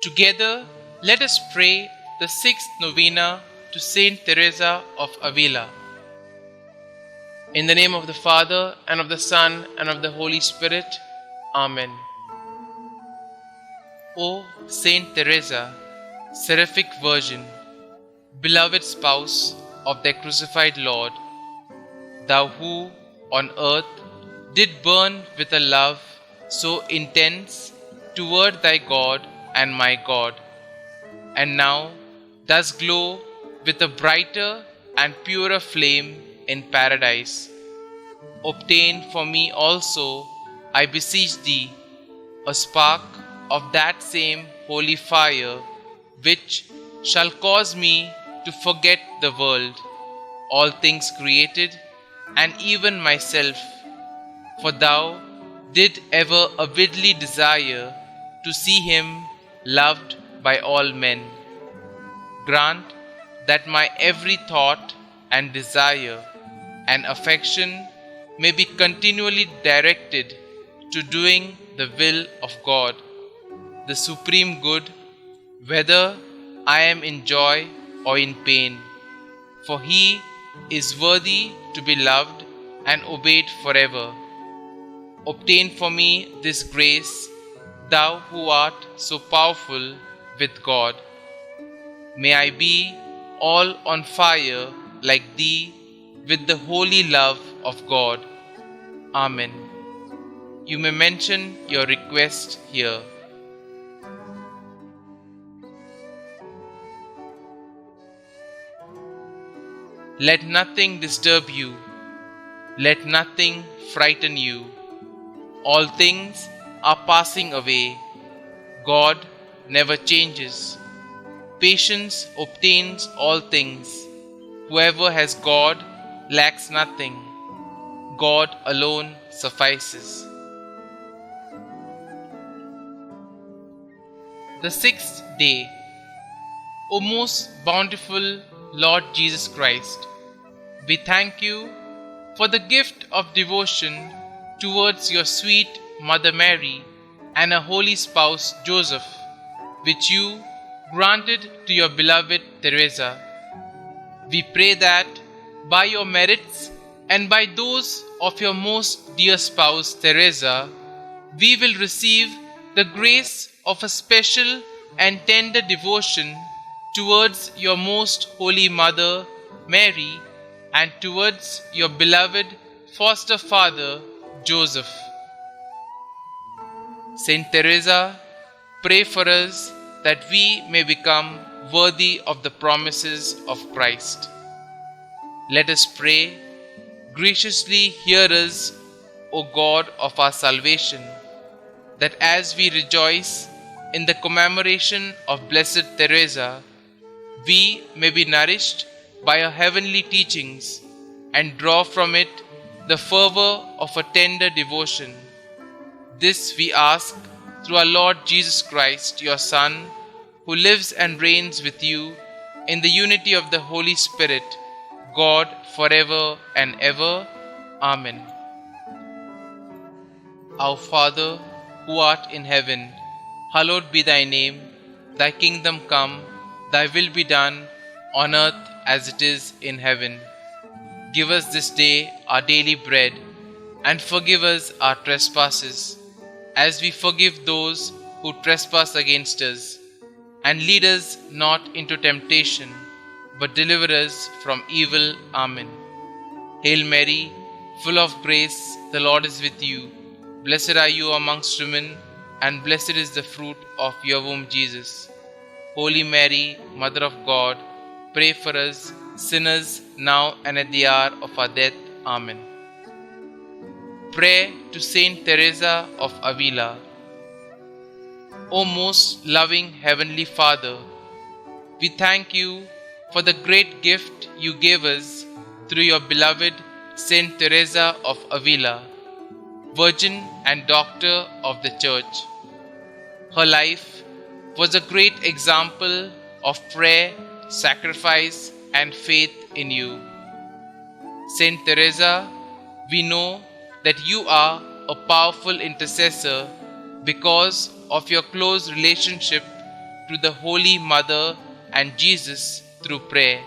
Together, let us pray the sixth novena to St Teresa of Avila. In the name of the Father, and of the Son, and of the Holy Spirit. Amen. O Saint Teresa, seraphic Virgin, beloved spouse of their crucified Lord, thou who on earth did burn with a love so intense toward thy God and my God, and now does glow with a brighter and purer flame in paradise. Obtain for me also, I beseech thee, a spark of that same holy fire, which shall cause me to forget the world, all things created, and even myself, for thou did ever avidly desire to see him loved by all men. Grant that my every thought and desire and affection may be continually directed to doing the will of God, the supreme good, whether I am in joy or in pain, for he is worthy to be loved and obeyed forever. Obtain for me this grace, thou who art so powerful with God. May I be all on fire like thee with the holy love of God. Amen. You may mention your request here. Let nothing disturb you. Let nothing frighten you. All things are passing away. God never changes. Patience obtains all things. Whoever has God lacks nothing. God alone suffices. The sixth day. O most bountiful Lord Jesus Christ, we thank you for the gift of devotion towards your sweet Mother Mary and her holy spouse Joseph, which you granted to your beloved Teresa. We pray that by your merits and by those of your most dear spouse Teresa, we will receive the grace of a special and tender devotion towards your most holy Mother Mary and towards your beloved foster father Joseph. Saint Teresa, pray for us that we may become worthy of the promises of Christ. Let us pray. Graciously hear us, O God of our salvation, that as we rejoice in the commemoration of Blessed Teresa, we may be nourished by her heavenly teachings and draw from it the fervor of a tender devotion. This we ask through our Lord Jesus Christ, your Son, who lives and reigns with you in the unity of the Holy Spirit, God, forever and ever. Amen. Our Father, who art in heaven, hallowed be thy name. Thy kingdom come, thy will be done, on earth as it is in heaven. Give us this day our daily bread, and forgive us our trespasses, as we forgive those who trespass against us. And lead us not into temptation, but deliver us from evil. Amen. Hail Mary, full of grace, the Lord is with you. Blessed are you amongst women, and blessed is the fruit of your womb, Jesus. Holy Mary, Mother of God, pray for us sinners now and at the hour of our death. Amen. Pray to St Teresa of Avila. O most loving Heavenly Father, we thank you for the great gift you gave us through your beloved St Teresa of Avila, Virgin and Doctor of the Church. Her life was a great example of prayer, sacrifice, and faith in you. Saint Teresa, we know that you are a powerful intercessor because of your close relationship to the Holy Mother and Jesus through prayer.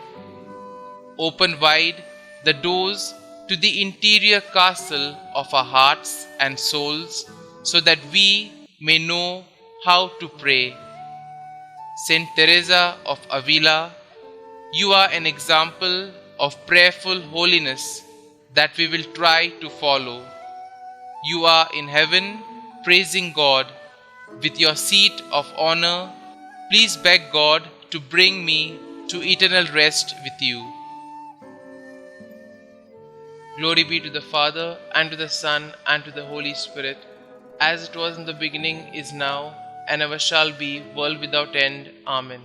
Open wide the doors to the interior castle of our hearts and souls so that we may know how to pray. St Teresa of Avila, you are an example of prayerful holiness that we will try to follow. You are in heaven praising God. With your seat of honor, please beg God to bring me to eternal rest with you. Glory be to the Father, and to the Son, and to the Holy Spirit, as it was in the beginning, is now, and ever shall be, world without end. Amen.